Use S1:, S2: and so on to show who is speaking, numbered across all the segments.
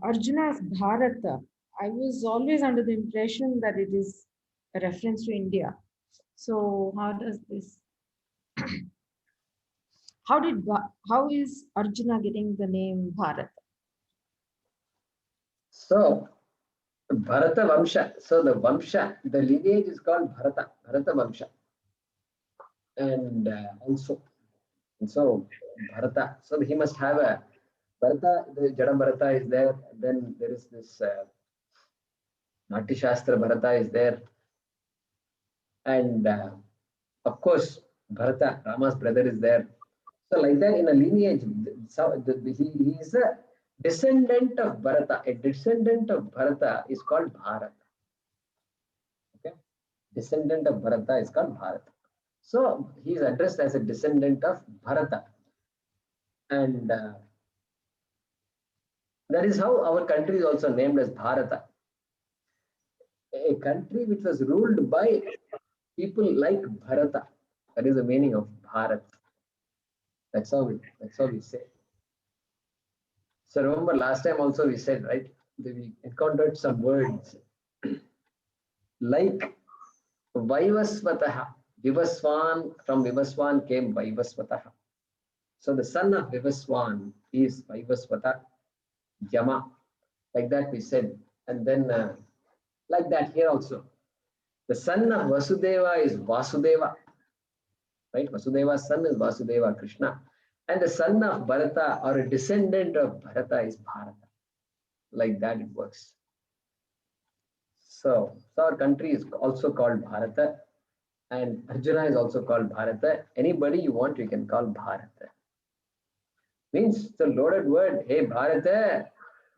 S1: Arjuna's Bharata, I was always under the impression that it is a reference to India. So how does this, how is Arjuna getting the name Bharata?
S2: So Bharata Vamsha. So the Vamsha, the lineage is called Bharata, Bharata Vamsha. And so Bharata. So he must have a Bharata, the Jada Bharata is there. Then there is this Natya Shastra Bharata is there. And of course, Bharata, Rama's brother, is there. So like that in a lineage, he is a descendant of Bharata. A descendant of Bharata is called Bharata. Okay, descendant of Bharata is called Bharata. So he is addressed as a descendant of Bharata, and that is how our country is also named as Bharata, a country which was ruled by people like Bharata. That is the meaning of Bharat. That's how we say. So remember last time also we said, right, that we encountered some words like Vaivasvataha. Vivaswan, from Vivaswan came Vaivasvataha. So the son of Vivaswan is Vaivasvata, Yama. Like that we said. And then like that here also. The son of Vasudeva is Vasudeva. Right? Vasudeva's son is Vasudeva, Krishna. And the son of Bharata or a descendant of Bharata is Bharata. Like that it works. So our country is also called Bharata. And Arjuna is also called Bharata. Anybody you want, you can call Bharata. Means it's a loaded word. Hey, Bharata,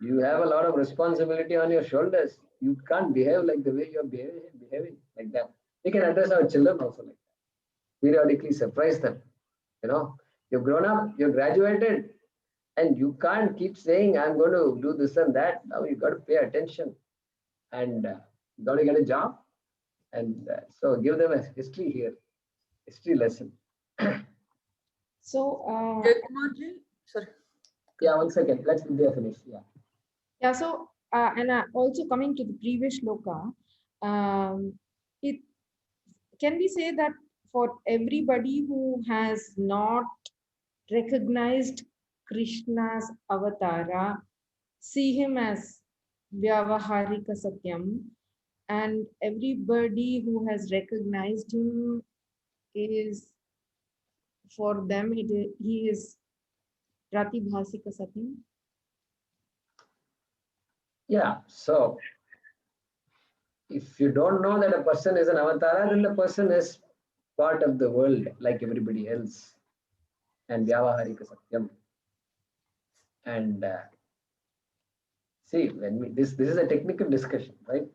S2: you have a lot of responsibility on your shoulders. You can't behave like the way you're behaving like that. We can address our children also like that. Periodically surprise them. You know, you've grown up, you've graduated, and you can't keep saying, I'm going to do this and that. Now you got to pay attention. And you got to get a job. And so give them a history here, history lesson.
S1: So,
S3: sorry.
S2: Yeah, 1 second. Let's finish. Yeah.
S1: Yeah. So, and also coming to the previous shloka, it can we say that for everybody who has not recognized Krishna's avatara, see him as Vyavaharika Satyam, and everybody who has recognized him is, for them, he is Pratibhasika Satyam?
S2: Yeah, so if you don't know that a person is an avatara, then the person is part of the world like everybody else. And Vyavaharika Satyam. And see, this is a technical discussion, right?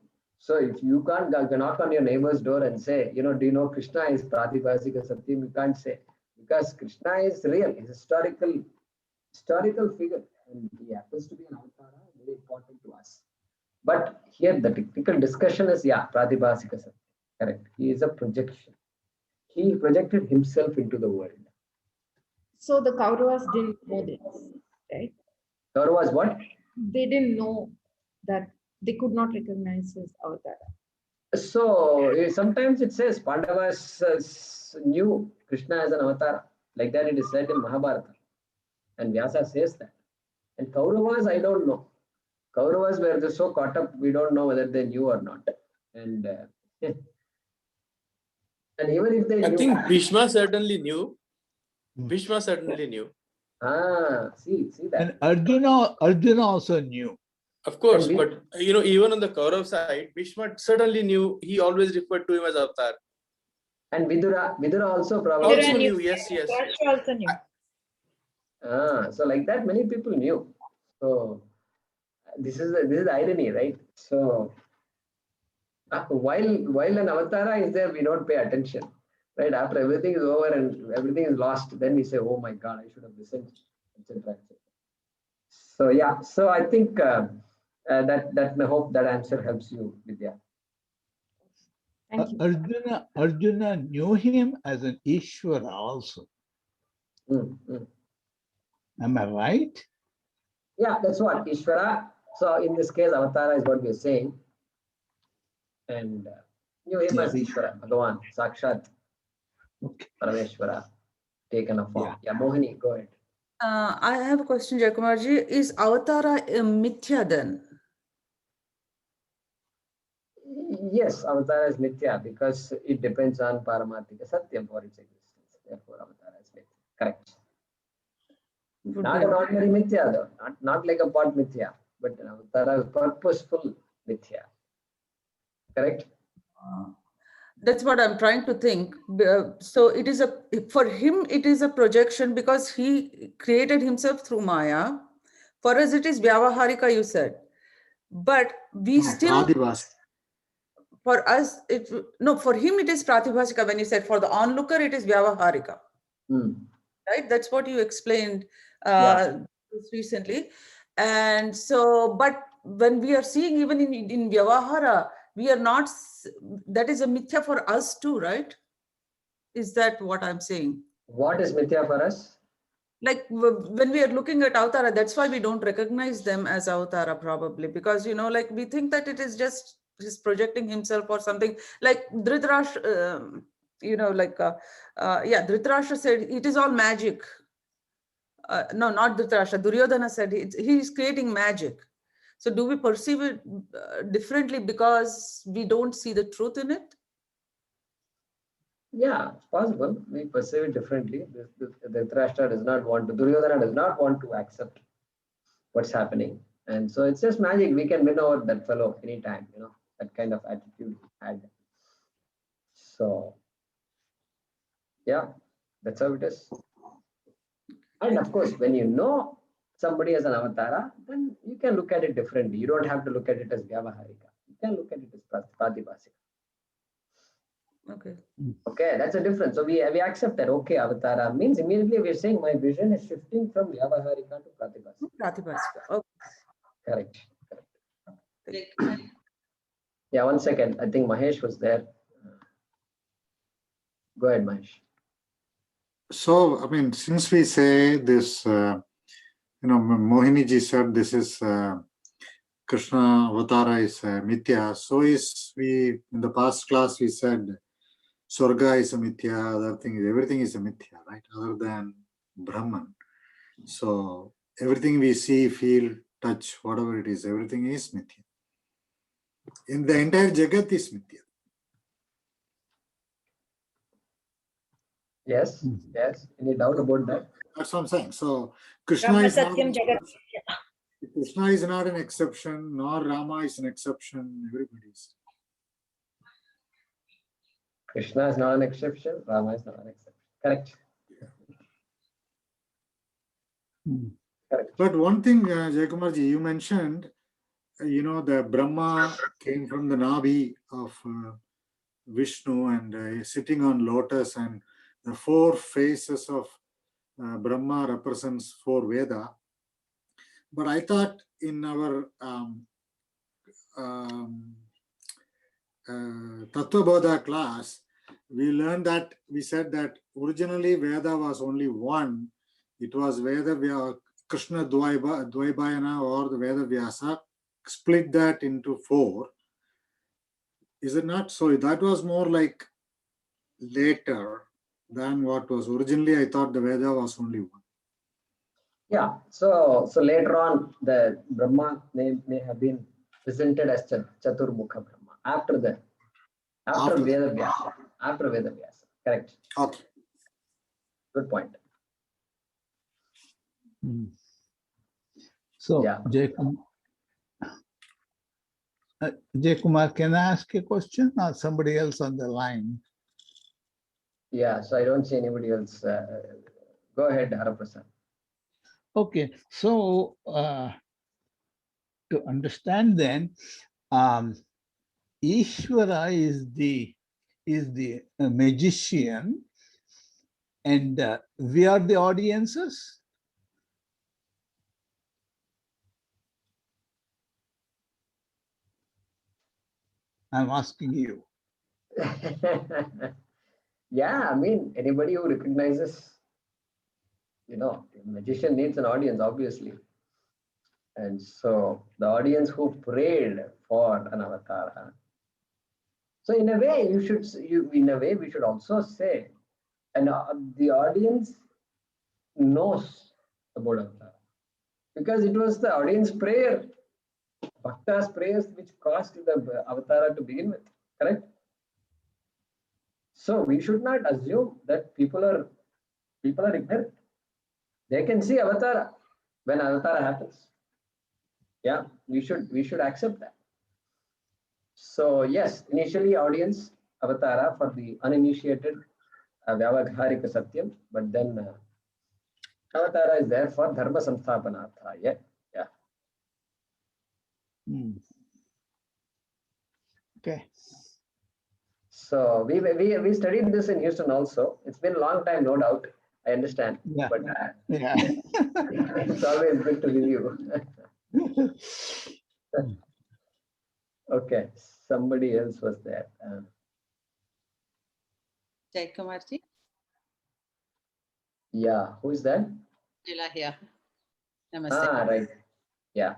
S2: So if you can't knock on your neighbor's door and say, do you know Krishna is Pratibhasika Satyam? You can't say, because Krishna is real, he's a historical figure, and he happens to be an avatara, very important to us. But here the technical discussion is, Pratibhasika Satyam. Correct. He is a projection. He projected himself into the world.
S1: So the Kauravas didn't know this, right?
S2: Kauravas what?
S1: They didn't know that they could not recognize his avatara.
S2: So sometimes it says Pandavas knew Krishna as an avatara. Like that it is said in Mahabharata. And Vyasa says that. And Kauravas, I don't know. Kauravas were just so caught up, we don't know whether they knew or not. And and even if they knew,
S3: I think Bhishma certainly knew.
S2: See that.
S4: And Arjuna also knew.
S3: Of course, but even on the Kaurav side, Bhishma certainly knew. He always referred to him as Avatar.
S2: And Vidura also probably
S3: also knew. Yes.
S1: Also knew.
S2: So like that, many people knew. So this is the irony, right? So while an avatara is there, we don't pay attention, right? After everything is over and everything is lost, then we say, "Oh my God, I should have listened," etc. So yeah, so I think that I hope that answer helps you, Vidya.
S1: Thank you.
S4: Arjuna knew him as an Ishvara also. Am I right?
S2: Yeah, that's what Ishvara. So in this case, Avatara is what we are saying. And knew him as
S4: Yeah.
S2: Ishvara, Bhagavan, Sakshat,
S4: Okay.
S2: Parameshwara, taken a form.
S4: Yeah.
S2: Yeah, Mohini, go ahead.
S5: I have a question, Jayakumarji. Is Avatara a mithya then?
S2: Yes, Avatara is Mithya because it depends on Paramarthika Satyam for its existence. Therefore, Avatara is Mithya. Correct.
S5: Would
S2: Not
S5: be-
S2: an ordinary Mithya though, not like a pot Mithya, but an Avatara is purposeful Mithya. Correct?
S5: That's what I'm trying to think. So it is for him, it is a projection because he created himself through Maya. For us, it is Vyavaharika, you said. But we still,
S4: Pratibhasika.
S5: for us, for him, it is Pratibhasika. When you said for the onlooker, it is Vyavaharika.
S2: Hmm.
S5: Right? That's what you explained
S2: Yeah.
S5: recently. And so, but when we are seeing even in Vyavahara, we are not, that is a mithya for us too, right? Is that what I'm saying?
S2: What is Mithya for us?
S5: Like when we are looking at Avatara, that's why we don't recognize them as Avatara probably, because, like we think that it is just he's projecting himself or something like Dhritarashtra, Dhritarashtra said it is all magic. No, not Dhritarashtra. Duryodhana said he's creating magic. So do we perceive it differently because we don't see the truth in it?
S2: Yeah, it's possible. We perceive it differently. The Dhritarashtra does not want to, Duryodhana does not want to accept what's happening. And so it's just magic. We can win over that fellow anytime, that kind of attitude he had. So, yeah, that's how it is. And of course, when you know somebody as an avatara, then you can look at it differently. You don't have to look at it as Vyavaharika. You can look at it as Pratibhasika.
S5: Okay.
S2: Okay, that's a difference. So we accept that. Okay, avatara means immediately we're saying my vision is shifting from Vyavaharika to Pratibhasika.
S5: Pratibhasika. Okay.
S2: Correct. Yeah, 1 second. I think Mahesh was there. Go ahead, Mahesh.
S6: So, I mean, since we say this, Mohini ji said this is Krishna Avatara is Mithya. So in the past class, we said Swarga is a Mithya, other things, everything is a Mithya, right? Other than Brahman. So everything we see, feel, touch, whatever it is, everything is Mithya. In the entire Jagat is Mithya.
S2: Yes, yes. Any doubt about that?
S6: That's what I'm saying. So Krishna is not,
S1: Satyam Jagat.
S6: Krishna is not an exception, nor Rama is an exception. Everybody is.
S2: Krishna is not an exception. Rama is not an exception. Correct. Correct.
S6: But one thing, Jayakumarji, you mentioned, the Brahma came from the Nabi of Vishnu and sitting on lotus, and the 4 faces of Brahma represents 4 Veda. But I thought in our Tattva Bodha class, we said that originally Veda was only 1. It was Veda Krishna Dvaibayana or the Veda Vyasa split that into 4. Is it not? So that was more like later than what was originally. I thought the Veda was only 1.
S2: Yeah. So later on, the Brahma may have been presented as Chaturmukha Brahma after Veda Vyasa. After Veda Vyasa. Correct.
S6: Okay.
S2: Good point.
S4: So,
S2: Yeah.
S4: Jaykumar, can I ask a question or somebody else on the line?
S2: Yeah. So I don't see anybody else. Go ahead, Haraprasad.
S4: Okay, so to understand then, Ishvara is the magician, and we are the audiences. I'm asking you.
S2: Yeah, I mean, anybody who recognizes, the magician needs an audience, obviously. And so the audience who prayed for an avatar. So in a way, we should also say, and the audience knows about avatar because it was the audience prayer, bhaktas prayers, which caused the avatar to begin with. Correct. So we should not assume that people are ignorant. They can see avatar when avatar happens. Yeah, we should accept that. So yes, initially audience avatara for the uninitiated vyavagharika satyam, but then avatara is there for dharma samsthapanartha. Yeah.
S4: Hmm. Okay.
S2: So we studied this in Houston also. It's been a long time, no doubt. I understand,
S4: Yeah.
S2: but
S4: Yeah.
S2: it's always good to review. Okay, somebody else was there.
S7: Jai Kumarji,
S2: Yeah, who is that?
S7: Leela here. Namaste.
S2: Ah, right. Yeah.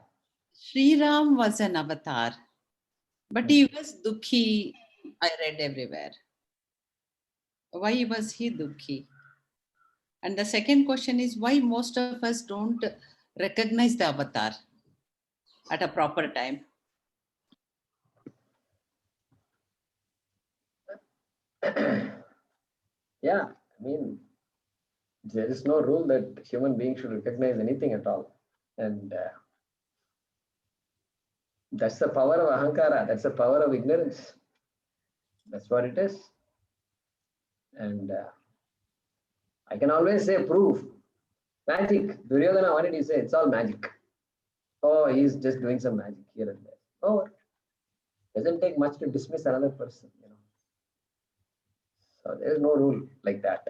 S7: Sri Ram was an avatar, but he was dukhi. I read everywhere. Why was he dukhi? And the second question is why most of us don't recognize the avatar at a proper time?
S2: Yeah, I mean, there is no rule that human beings should recognize anything at all. And that's the power of ahankara. That's the power of ignorance. That's what it is. And I can always say proof. Magic. Duryodhana, what did he say? It's all magic. Oh, he's just doing some magic here and there. Oh, doesn't take much to dismiss another person, So there is no rule like that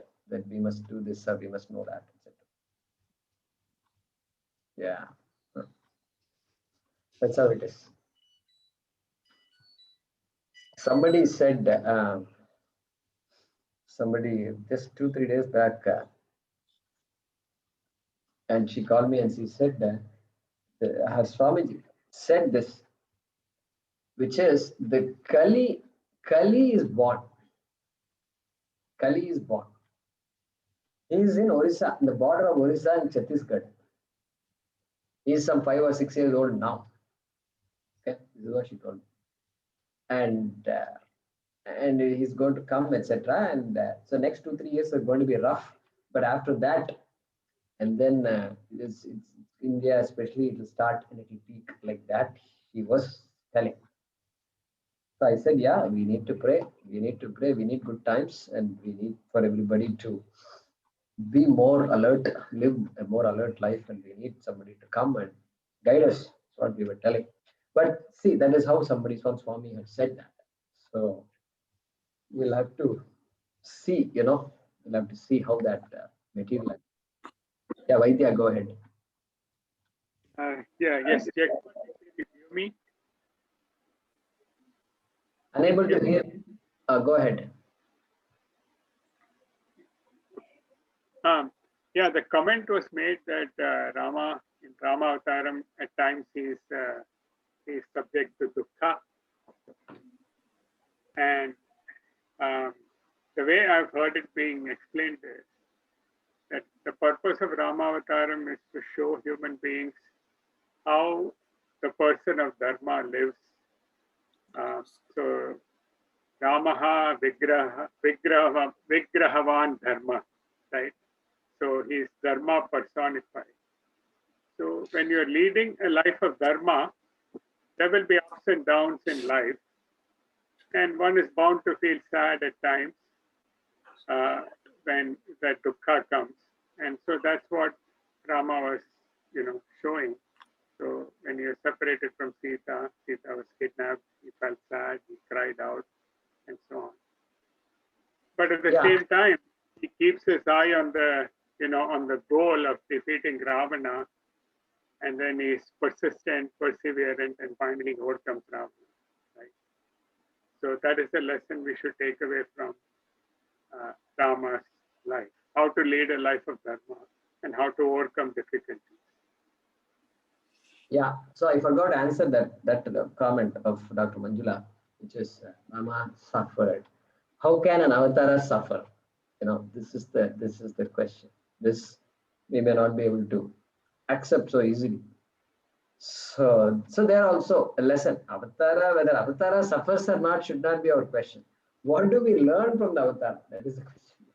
S2: we must do this or we must know that, etc. Yeah. That's how it is. Somebody said, somebody just 2-3 days back, and she called me and she said that her Swamiji said this, which is the Kali is born. Kali is born. He is in Orissa, in the border of Orissa and Chhattisgarh. He is some 5 or 6 years old now. Okay, this is what she told me. And he's going to come, etc. And so next 2-3 years are going to be rough. But after that, and then it's India, especially, it will start and it will peak like that. He was telling. So I said, yeah, we need to pray. We need to pray. We need good times, and we need for everybody to be more alert, live a more alert life, and we need somebody to come and guide us. That's what we were telling. But see, that is how somebody, Swami, had said that. So we'll have to see, we'll have to see how that materializes. Yeah, Vaidya, go ahead.
S8: Yes, Jack, you hear me?
S2: Unable to hear. Go ahead.
S8: Yeah, the comment was made that Rama, in Rama Avataram, at times he is subject to dukkha. And the way I've heard it being explained is that the purpose of Rama Avataram is to show human beings how the person of Dharma lives. So Ramaha Vigrahavan Dharma, right? So he's Dharma personified. So when you're leading a life of Dharma, there will be ups and downs in life. And one is bound to feel sad at times when that dukkha comes. And so that's what Rama was, showing. So when he was separated from Sita, Sita was kidnapped, he felt sad, he cried out, and so on. But at the same time, he keeps his eye on the, on the goal of defeating Ravana, and then he's persistent, perseverant, and finally overcomes Ravana. Right? So that is the lesson we should take away from Rama's life: how to lead a life of Dharma and how to overcome difficulties.
S2: Yeah, so I forgot to answer that comment of Dr. Manjula, which is Rama suffered. How can an avatara suffer? This is the question. This we may not be able to accept so easily. So there also a lesson. Whether avatara suffers or not should not be our question. What do we learn from the avatara? That is the question.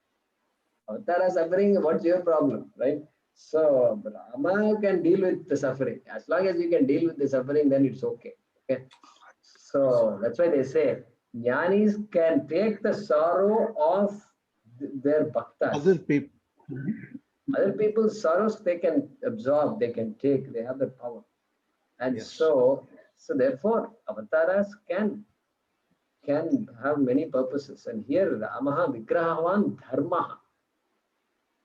S2: Avatara suffering, what's your problem, right? So Rama can deal with the suffering. As long as you can deal with the suffering, then it's okay. Okay. So that's why they say jnanis can take the sorrow of their bhaktas.
S4: Other people.
S2: Other people's sorrows they can absorb, they can take, they have the power. And
S4: Yes.
S2: so therefore avatars can have many purposes. And here Ramaha Vigrahavan Dharmaha.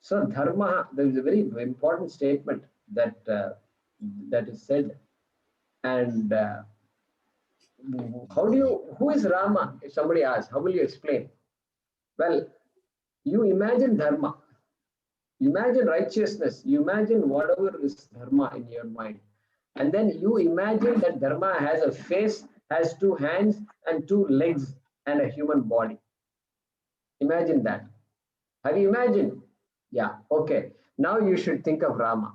S2: So dharma, there is a very important statement that is said. And who is Rama? If somebody asks, how will you explain? Well, you imagine dharma, you imagine righteousness, you imagine whatever is dharma in your mind. And then you imagine that dharma has a face, has 2 hands and 2 legs and a human body. Imagine that. Have you imagined? Yeah, okay. Now you should think of Rama.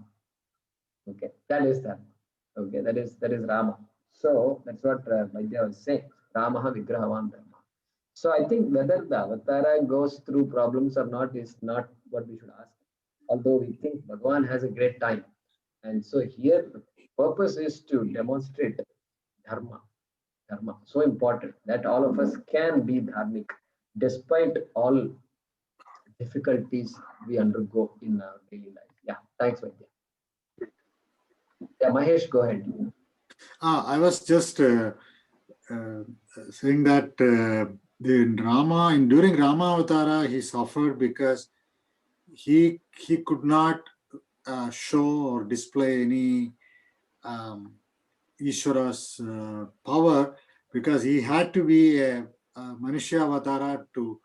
S2: Okay, that is Dharma. Okay, that is Rama. So that's what Vaidya was saying. Ramaha Vigrahavan Dharma. So I think whether the avatara goes through problems or not is not what we should ask. Although we think Bhagavan has a great time. And so here the purpose is to demonstrate Dharma. Dharma. So important that all of us can be dharmic despite all difficulties we undergo in our daily life. Yeah, thanks, Vaidya. Yeah, Mahesh, go ahead.
S6: I was just saying that during Rama Avatara, he suffered because he could not show or display any Ishvara's power, because he had to be a Manushya Avatara to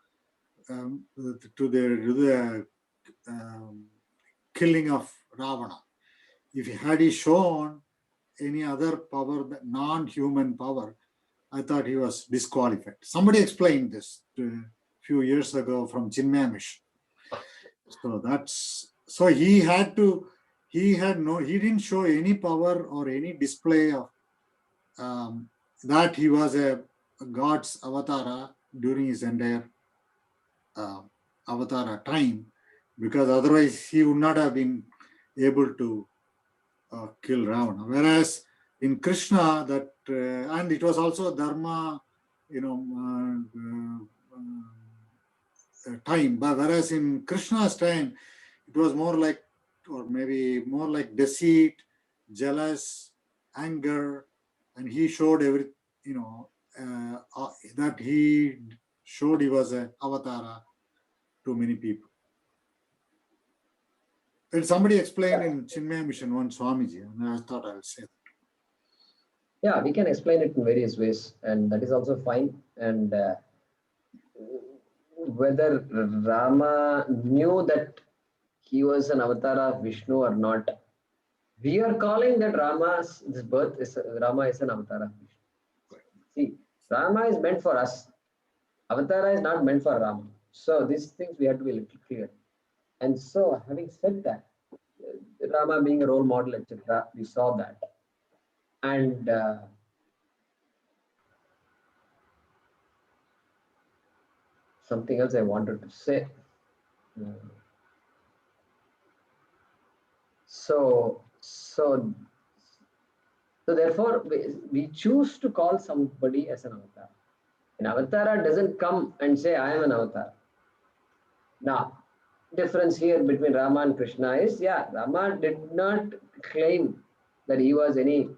S6: the killing of Ravana. If he shown any other power, non-human power, I thought he was disqualified. Somebody explained this a few years ago from Chinmaya. So he didn't show any power or any display of that he was a God's avatara during his entire avatara time, because otherwise he would not have been able to kill Ravana. Whereas in Krishna, and it was also Dharma, time. But whereas in Krishna's time, it was more like, or maybe more like deceit, jealous, anger, and he showed that he showed he was an avatara to many people. And somebody explained in Chinmaya Mission, one Swamiji, and I thought I would say that.
S2: Yeah, we can explain it in various ways, and that is also fine. And whether Rama knew that he was an avatar of Vishnu or not, we are calling that Rama is an avatar of Vishnu. See, Rama is meant for us. Avatara is not meant for Rama. So these things we have to be a little clear. And so, having said that, Rama being a role model, etc., we saw that. And something else I wanted to say. So therefore, we choose to call somebody as an avatar. An avatar doesn't come and say, I am an avatar. Now, difference here between Rama and Krishna is, Rama did not claim that he was a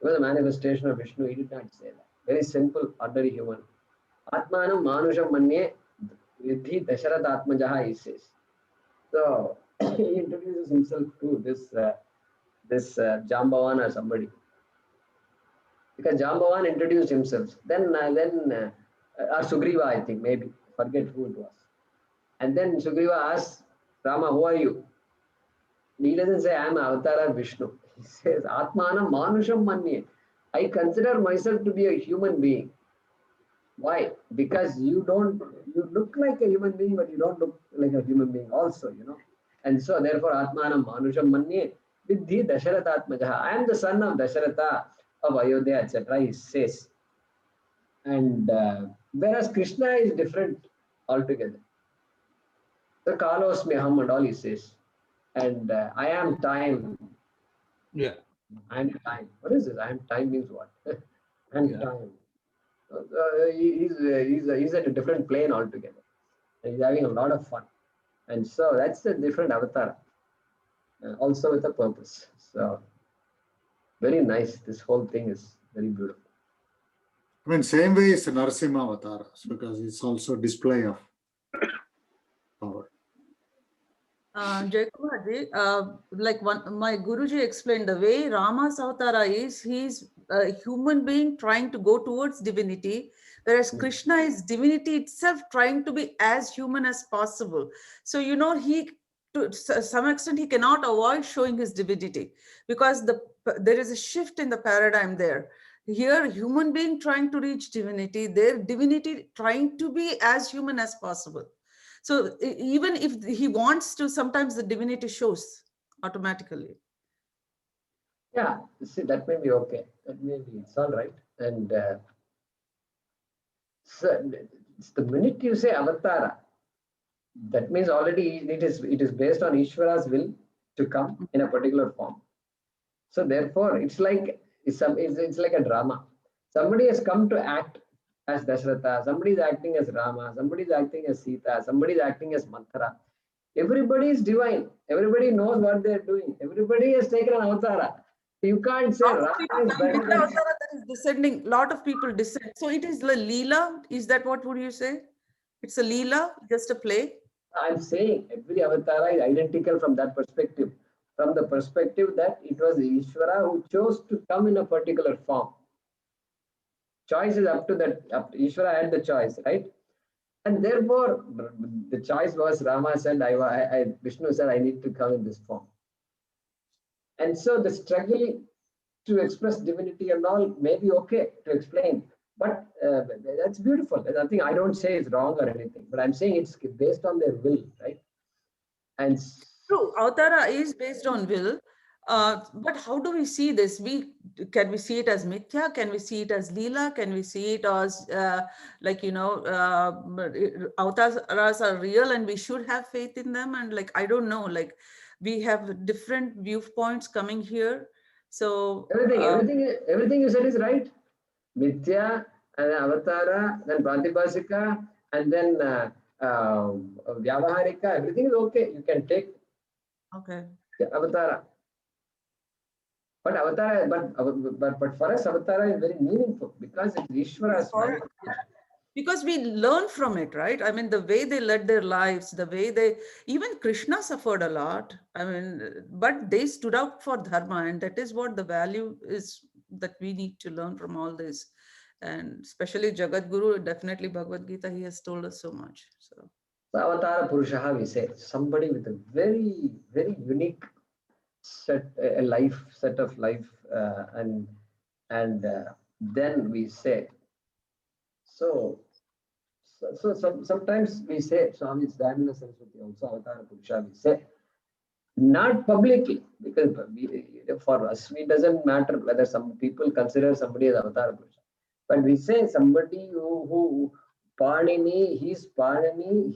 S2: manifestation of Vishnu. He did not say that. Very simple, ordinary human. Atmanam Manusham Manye Vidhi Dasharatha Atmajaha, he says. So he introduces himself to this Jambavan or somebody. Because Jambavan introduced himself. Then or Sugriva, I think, maybe. Forget who it was. And then Sugriva asks Rama, who are you? He doesn't say, I am avatar of Vishnu. He says, Atmanam Manusham Manye. I consider myself to be a human being. Why? Because you look like a human being, but you don't look like a human being also, And so therefore, Atmanam Manusham Manye, Vidhi Dasharatha Atmajaha. I am the son of Dasharatha of Ayodhya, etc. He says. And whereas Krishna is different altogether. The Kalos Meham and all he says. And I am time.
S4: Yeah.
S2: I am time. What is this? I am time means what? I am
S4: Yeah.
S2: time. He's at a different plane altogether. And he's having a lot of fun. And so that's a different avatar. Also with a purpose. So very nice. This whole thing is very beautiful.
S6: I mean, same way is Narasimha avatar, because it's also display of power.
S5: Jaykumarji, like my Guruji explained, the way Rama's avatara is, he's a human being trying to go towards divinity, whereas Krishna is divinity itself trying to be as human as possible. So, he, to some extent, he cannot avoid showing his divinity, because there is a shift in the paradigm there. Here, human being trying to reach divinity, their divinity trying to be as human as possible. So even if he wants to, sometimes the divinity shows automatically.
S2: Yeah, see, that may be okay. That may be, it's all right. And so it's the minute you say avatara, that means already it is based on Ishvara's will to come in a particular form. So therefore, it's like a drama. Somebody has come to act as Dasharatha, somebody is acting as Rama, somebody is acting as Sita, somebody is acting as Manthara. Everybody is divine. Everybody knows what they are doing. Everybody has taken an avatara. You can't say Rama is better than.
S5: That is descending. Lot of people descend. So it is the Leela. Is that what would you say? It's a Leela, just a play.
S2: I'm saying every avatara is identical from that perspective. From the perspective that it was Ishvara who chose to come in a particular form. Choice is up to that. Ishvara had the choice, right? And therefore, the choice was Rama said, Vishnu said, I need to come in this form. And so the struggle to express divinity and all may be okay to explain, but that's beautiful. There's nothing I don't say is wrong or anything, but I'm saying it's based on their will, right? And
S5: true, avatara is based on will. But how do we see this? Can we see it as mithya? Can we see it as leela? Can we see it as avatars are real and we should have faith in them? And I don't know, we have different viewpoints coming here. So
S2: everything you said is right. Mithya and then avatara, then pratibhasika, and then vyavaharika. Everything is okay. You can take avatara. But avatara, but for us, avatara is very meaningful because it's Ishvara's manifestation.
S5: Because we learn from it, right? I mean, the way they led their lives, the way even Krishna suffered a lot. I mean, but they stood up for dharma, and that is what the value is that we need to learn from all this. And especially Jagat Guru, definitely Bhagavad Gita, he has told us so much. So
S2: Avatara Purushaha, we say, somebody with a very, very unique set of life, and then we say, so sometimes we say, Swami Dayananda Saraswati also Avatara Purusha, we say, not publicly, because for us, it doesn't matter whether some people consider somebody as Avatara Purusha, but we say somebody who Panini, he's Patanjali,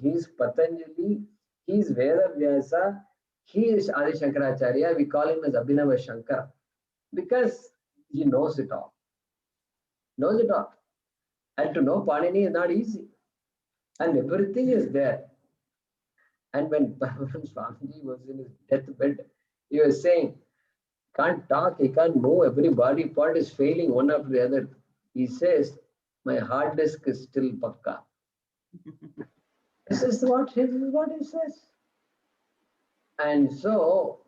S2: he's Veda Vyasa, he is Adi Shankaracharya, we call him as Abhinava Shankara, because he knows it all. And to know Panini is not easy. And everything is there. And when Swamiji was in his deathbed, he was saying, can't talk, he can't move, every body part is failing one after the other. He says, my hard disk is still pakka. This is what he says. And so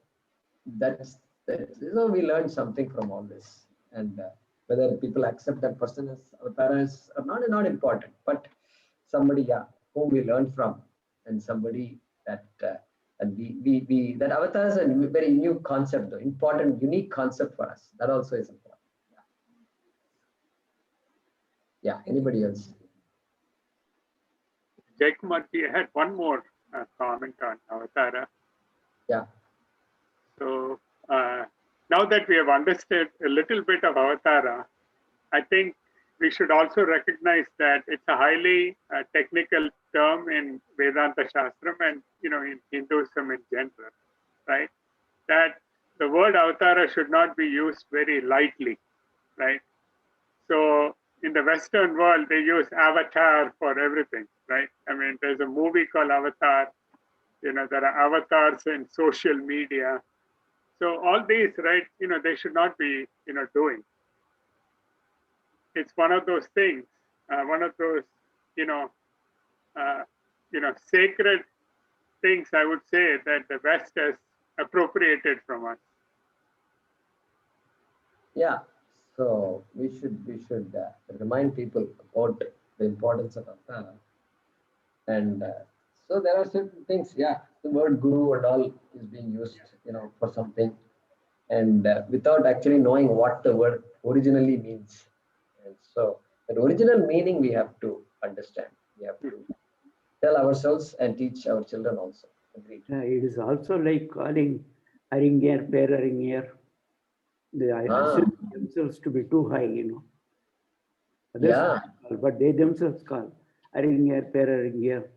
S2: we learned something from all this. And whether people accept that person as avatara or not is not important. But somebody, whom we learn from, and somebody that And we that avatar is a very new concept, though, important, unique concept for us. That also is important. Yeah. Anybody else?
S8: Jaykumar-ji, I had one more comment on Avatara.
S2: Yeah.
S8: So now that we have understood a little bit of Avatara, I think we should also recognize that it's a highly technical term in Vedanta Shastram and in Hinduism in general, right? That the word Avatara should not be used very lightly, right? So in the Western world, they use avatar for everything, right? I mean, there's a movie called Avatar. There are avatars in social media. So all these, right? They should not be, doing. It's one of those things, one of those, sacred things, I would say, that the West has appropriated from us.
S2: Yeah. So we should remind people about the importance of Avatara. And so there are certain things. Yeah, the word guru and all is being used, for something, and without actually knowing what the word originally means. And so the original meaning we have to understand. We have to tell ourselves and teach our children also. Agreed.
S9: It is also like calling Haringir, Peraringir. They assume themselves to be too high, Others
S2: Yeah.
S9: call, but they themselves call Haringir, Peraringir.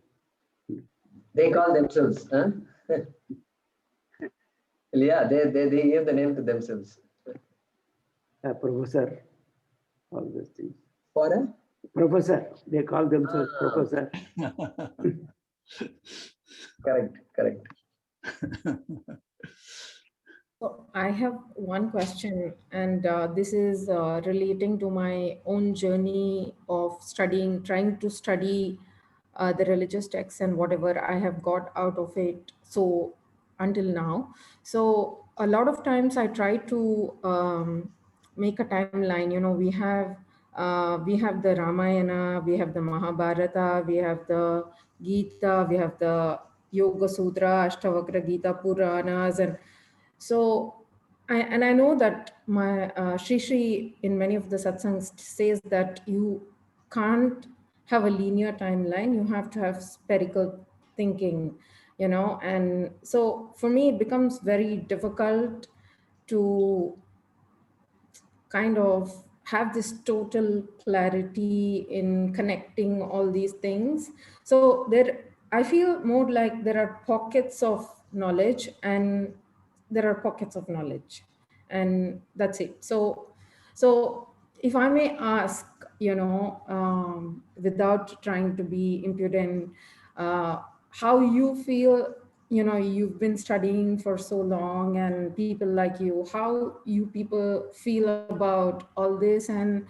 S2: They call themselves, huh? Yeah, they give the name to themselves.
S9: Professor, all those things.
S2: For a
S9: Professor, they call themselves professor.
S2: correct.
S1: So I have one question, and this is relating to my own journey of studying, trying to study the religious texts and whatever I have got out of it. So until now, so a lot of times I try to make a timeline. We have the Ramayana, we have the Mahabharata, we have the Gita, we have the Yoga Sutra, Ashtavakra Gita Puranas, and so, I know that my Shri in many of the satsangs says that you can't have a linear timeline. You have to have spherical thinking, and so for me, it becomes very difficult to kind of have this total clarity in connecting all these things. So I feel more like there are pockets of knowledge and there are pockets of knowledge, and that's it. So if I may ask, without trying to be impudent, how you feel, you've been studying for so long and people like you, how you people feel about all this, and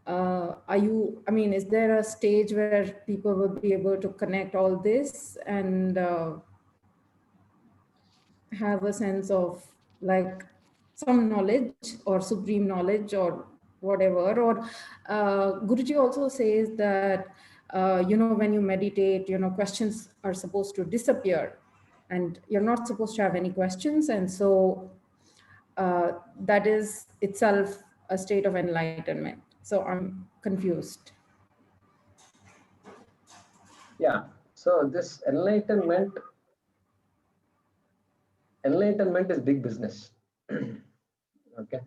S1: is there a stage where people will be able to connect all this and have a sense of like some knowledge or supreme knowledge or whatever? Or Guruji also says that when you meditate, questions are supposed to disappear and you're not supposed to have any questions, and so that is itself a state of enlightenment. So I'm confused.
S2: Yeah. So this enlightenment is big business. Okay.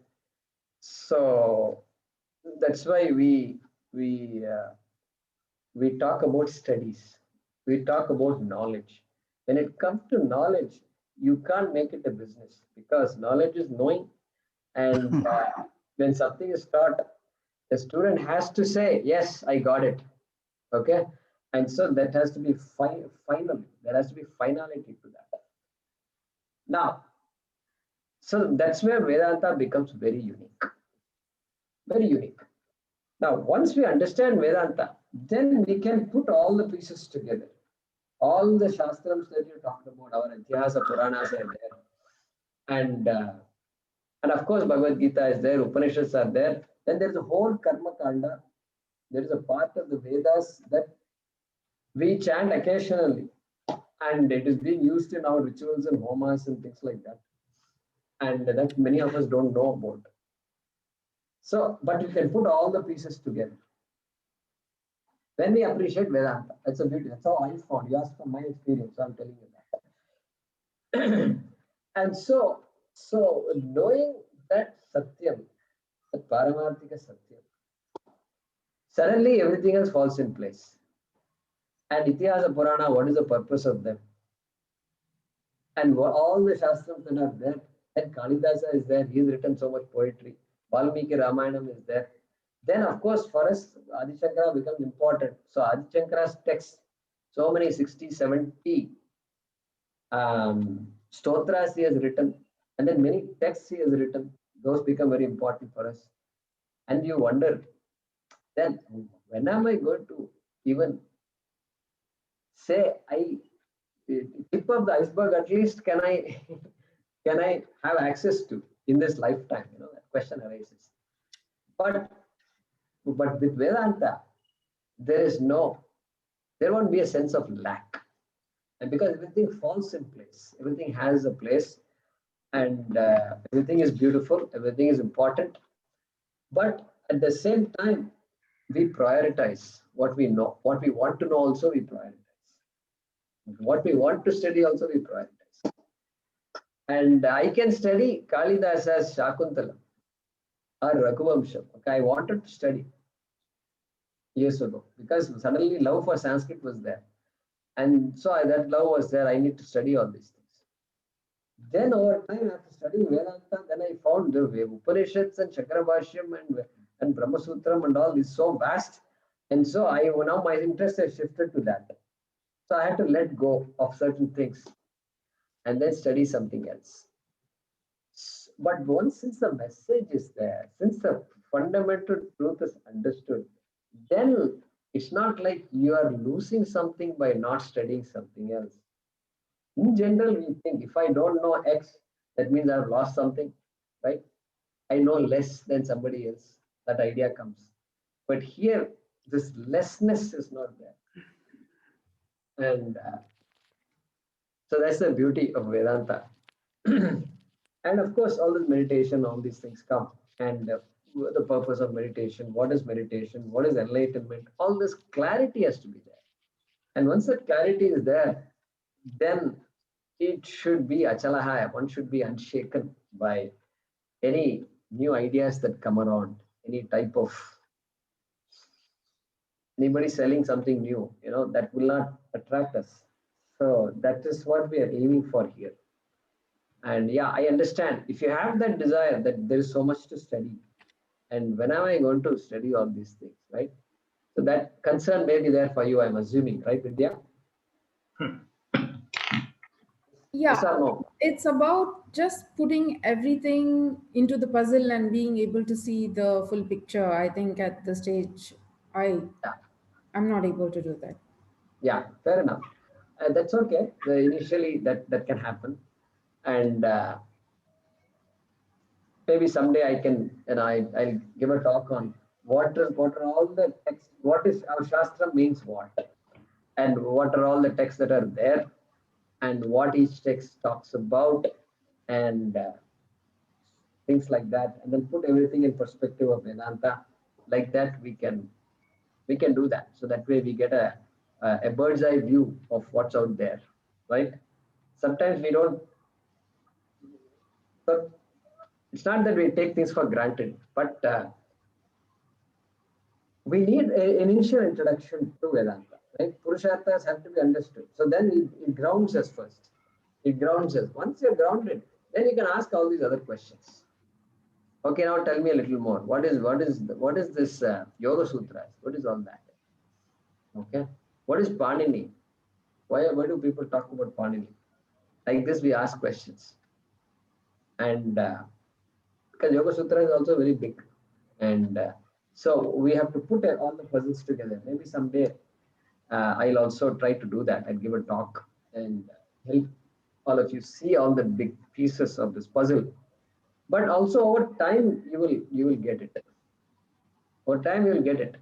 S2: So that's why we talk about studies. We talk about knowledge. When it comes to knowledge, you can't make it a business because knowledge is knowing. And when something is taught, the student has to say, yes, I got it. Okay. And so that has to be final. There has to be finality to that. Now, so that's where Vedanta becomes very unique. Very unique. Now, once we understand Vedanta, then we can put all the pieces together. All the Shastrams that you talked about, our Itihasa, Puranas are there. And of course, Bhagavad Gita is there, Upanishads are there. Then there's a whole Karma Kanda. There is a part of the Vedas that we chant occasionally. and it is being used in our rituals and homas and things like that, and that many of us don't know about. So, but you can put all the pieces together. When we appreciate Vedanta, that's a beauty. That's how I found. You asked from my experience, so I'm telling you that. And so knowing that Satyam, that Paramarthika Satyam, suddenly everything else falls in place. And Itihasa Purana, what is the purpose of them? And all the Shastras that are there, and Kalidasa is there, he's written so much poetry. Valmiki Ramayanam is there. Then, of course, for us, Adi Shankara becomes important. So, Adi Shankara's text, so many 60, 70 stotras he has written, and then many texts he has written. Those become very important for us. And you wonder, then, when am I going to even say, tip of the iceberg, at least can I can I have access to in this lifetime? That question arises. But with Vedanta, there won't be a sense of lack. And because everything falls in place, everything has a place, and everything is beautiful, everything is important. But at the same time, we prioritize what we know. What we want to know also, we prioritize. What we want to study also, we prioritize. And I can study Kalidasa's Shakuntala or Raghuvamsham. Okay, I wanted to study years ago because suddenly love for Sanskrit was there. And so that love was there. I need to study all these things. Then over time, after studying Vedanta, then I found the Upanishads and Chakrabhashyam and Brahma Sutram and all is so vast. And so now my interest has shifted to that. So I had to let go of certain things and then study something else. But since the message is there, since the fundamental truth is understood, then it's not like you are losing something by not studying something else. In general, we think if I don't know X, that means I've lost something, right? I know less than somebody else. That idea comes. But here, this lessness is not there. And so that's the beauty of Vedanta. And of course, all this meditation, all these things come. And the purpose of meditation, what is meditation, what is enlightenment, all this clarity has to be there. And once that clarity is there, then it should be achalahaya. One should be unshaken by any new ideas that come around, any type of anybody selling something new, that will not attract us. So that is what we are aiming for here. And yeah, I understand. If you have that desire that there is so much to study, and when am I going to study all these things, right? So that concern may be there for you, I'm assuming, right, Vidya? Yes
S1: Yeah,
S2: or no?
S1: it's about just putting everything into the puzzle and being able to see the full picture. I think at the stage, I'm not able to do that.
S2: Yeah, fair enough. That's okay. Initially, that can happen, and maybe someday I can, I'll give a talk on what are all the texts. What is our shastra means what, and what are all the texts that are there, and what each text talks about, and things like that, and then put everything in perspective of Vedanta. Like that, we can do that. So that way we get a bird's eye view of what's out there, right? Sometimes we don't. So it's not that we take things for granted, but we need an initial introduction to Vedanta, right? Purusharthas have to be understood. So then it grounds us first. It grounds us. Once you're grounded, then you can ask all these other questions. Okay, now tell me a little more. What is this Yoga Sutras? What is all that? Okay, what is Panini? Why do people talk about Panini? Like this, we ask questions, and because Yoga Sutra is also very big, and so we have to put all the puzzles together. Maybe someday I'll also try to do that and give a talk and help all of you see all the big pieces of this puzzle. But also over time you will get it. Over time you will get it,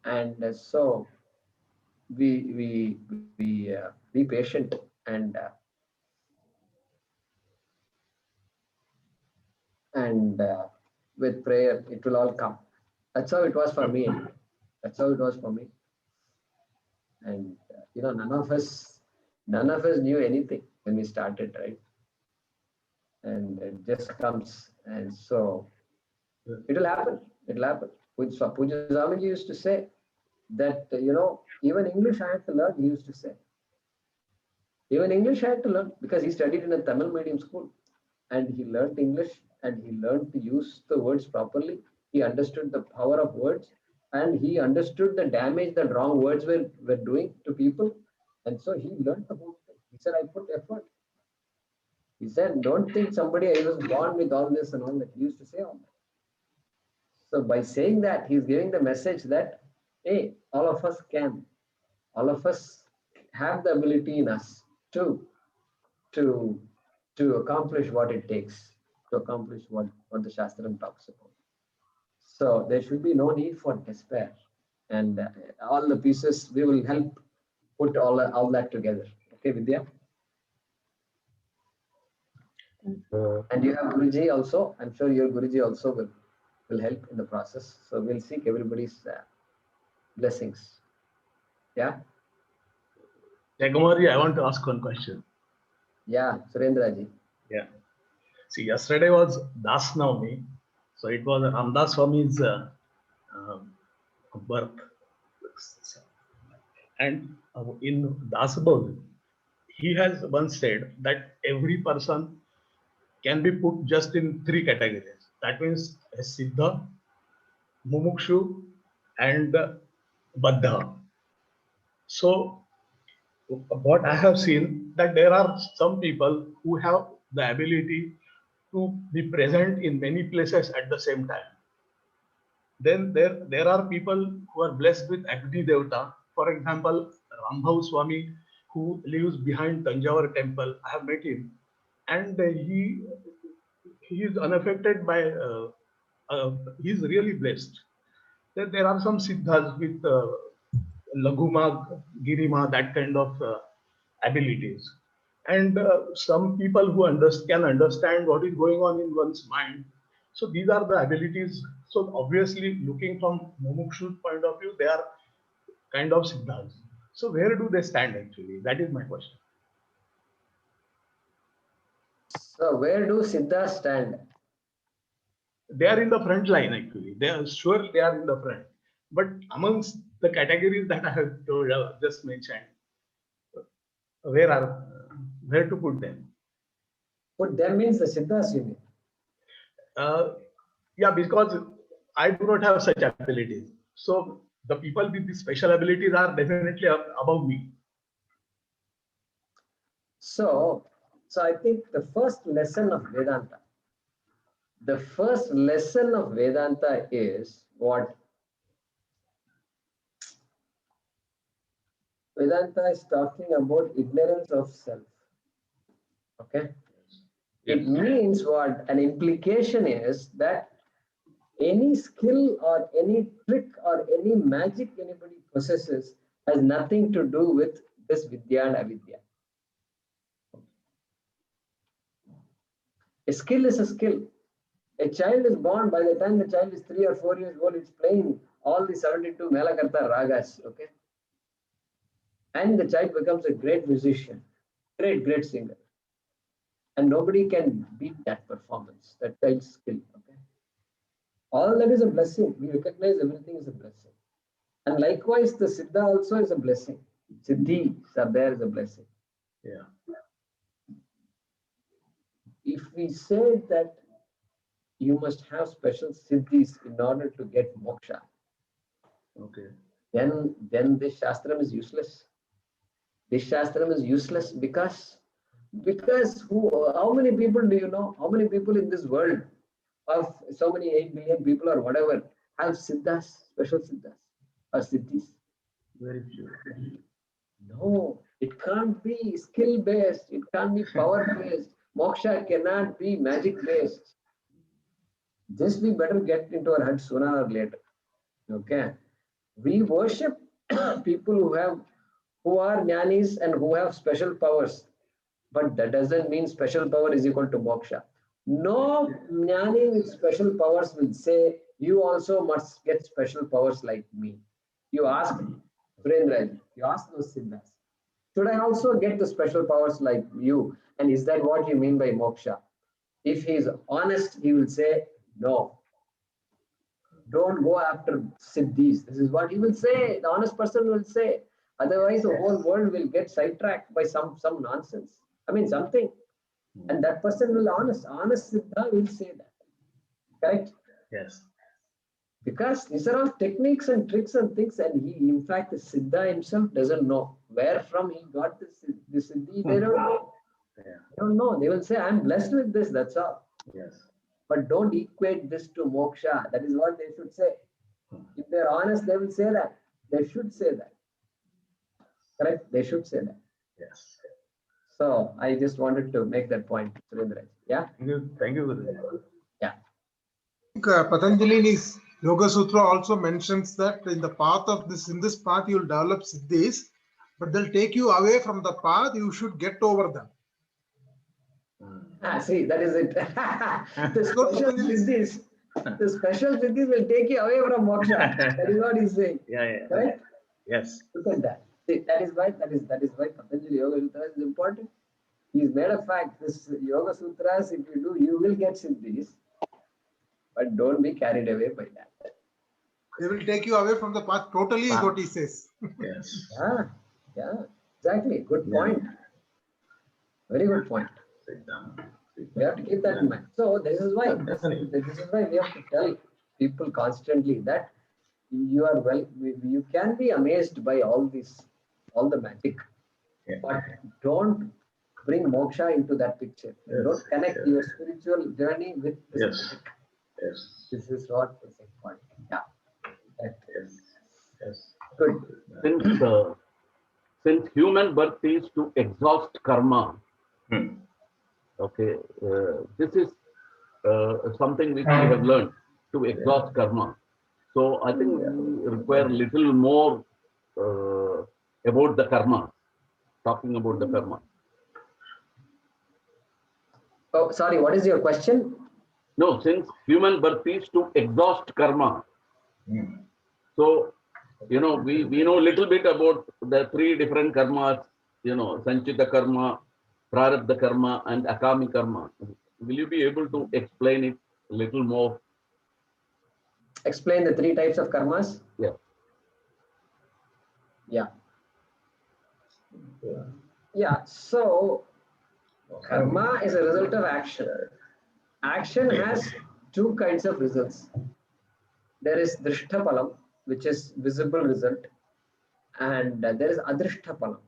S2: and so we be patient, and with prayer, it will all come. That's how it was for me. That's how it was for me. And none of us knew anything when we started, right? And it just comes, and so it will happen. It will happen. Puja Swamiji used to say that even English I had to learn. He used to say, even English I had to learn because he studied in a Tamil medium school, and he learned English, and he learned to use the words properly. He understood the power of words, and he understood the damage that wrong words were doing to people. And so he learned the whole thing. He said, I put effort. He said, don't think somebody I was born with all this and all that. He used to say all that. So by saying that, he's giving the message that, hey, all of us have the ability in us to accomplish what it takes, to accomplish what the Shastram talks about. So there should be no need for despair. And all the pieces, we will help put all that together. Okay, Vidya? And you have Guruji also. I'm sure your Guruji also will help in the process. So we'll seek everybody's blessings. Yeah?
S10: Jagamari, I want to ask one question.
S2: Yeah, Surendraji.
S10: Yeah. See, yesterday was Das Navami. So it was Ramdas Swami's birth. And in Dasabodh, he has once said that every person can be put just in 3 categories. That means a Siddha, Mumukshu, and Baddha. So what I have seen, that there are some people who have the ability to be present in many places at the same time. Then there are people who are blessed with Agni Devata. For example, Rambhav Swami, who lives behind Tanjavur temple. I have met him, and he is unaffected by. He is really blessed. Then there are some siddhas with Laguma, Girima, that kind of abilities. And some people who can understand what is going on in one's mind. So these are the abilities. So obviously, looking from Mumukshu's point of view, they are kind of siddhas. So where do they stand actually? That is my question.
S2: So where do siddhas stand?
S10: They are in the front line actually. They are sure they are in the front. But amongst the categories that I have told, just mentioned, where to put them?
S2: Put them means the siddhas, you mean?
S10: Yeah, because I do not have such abilities. So the people with the special abilities are definitely above me.
S2: So I think the first lesson of Vedanta is what? Vedanta is talking about ignorance of self. Okay? It means what? An implication is that any skill or any trick or any magic anybody possesses has nothing to do with this vidya and avidya. A skill is a skill. A child is born, by the time the child is 3 or 4 years old, it's playing all the 72 Melakarta ragas, okay? And the child becomes a great musician, great singer. And nobody can beat that performance, that child's skill, okay? All that is a blessing. We recognize everything is a blessing. And likewise, the Siddha also is a blessing. Siddhi, there is a blessing.
S10: Yeah.
S2: If we say that you must have special siddhis in order to get moksha,
S10: okay,
S2: then this shastram is useless. This shastram is useless because how many people do you know? How many people in this world of so many 8 billion people or whatever have siddhas, special siddhas or siddhis?
S10: Very few.
S2: No, it can't be skill based. It can't be power based. Moksha cannot be magic based. This we better get into our head sooner or later. Okay, we worship people who are jnanis and who have special powers. But that doesn't mean special power is equal to moksha. No jnani with special powers will say, you also must get special powers like me. You ask Surendra, you ask those siddhas, should I also get the special powers like you? And is that what you mean by moksha? If he is honest, he will say, no. Don't go after siddhis. This is what he will say. The honest person will say. Otherwise, the whole world will get sidetracked by some nonsense. I mean, something. And that person will honest siddha will say that. Correct?
S10: Yes.
S2: Because these are all techniques and tricks and things, and he, in fact, the siddha himself doesn't know where from he got this siddhi. They don't know.
S10: Yeah.
S2: They don't know. They will say, I'm blessed with this. That's all.
S10: Yes.
S2: But don't equate this to moksha. That is what they should say. If they're honest, they will say that. They should say that. Correct? They should say that.
S10: Yes.
S2: So I just wanted to make that point, Surendra. Yeah?
S10: Thank you. Thank you, Guruji.
S2: Yeah.
S11: Patanjali in his Yoga Sutra also mentions that in the path of this, in this path, you will develop siddhis, but they'll take you away from the path. You should get over them.
S2: See, that is it. The special siddhis will take you away from moksha. That is what he's saying.
S10: Yeah.
S2: Right?
S10: Yes.
S2: Look at that. See, that is why Patanjali Yoga Sutra is important. He's made a fact. This Yoga Sutras, if you do, you will get siddhis. But don't be carried away by that.
S11: They will take you away from the path totally, is what he says.
S10: Yes.
S2: Yeah, exactly. Good point. Very good point. We have to keep that in mind. So this is why we have to tell people constantly that you are you can be amazed by all the magic, but don't bring moksha into that picture. Don't connect your spiritual journey with this magic.
S10: Yes.
S2: This is what is important. Yeah.
S10: Yes.
S2: Good.
S12: Since human birth is to exhaust karma, okay, this is something which we have learned, to exhaust karma. So I think we require little more about the karma, talking about the karma.
S2: Oh, sorry, what is your question?
S12: No, since human birth is to exhaust karma. So, we know a little bit about the three different karmas, sanchita karma, prarabdha karma, and akami karma. Will you be able to explain it a little more?
S2: Explain the three types of karmas? Yeah. So, karma is a result of action. Action has two kinds of results. There is drishtapalam, which is visible result, and there is adrishtapalam.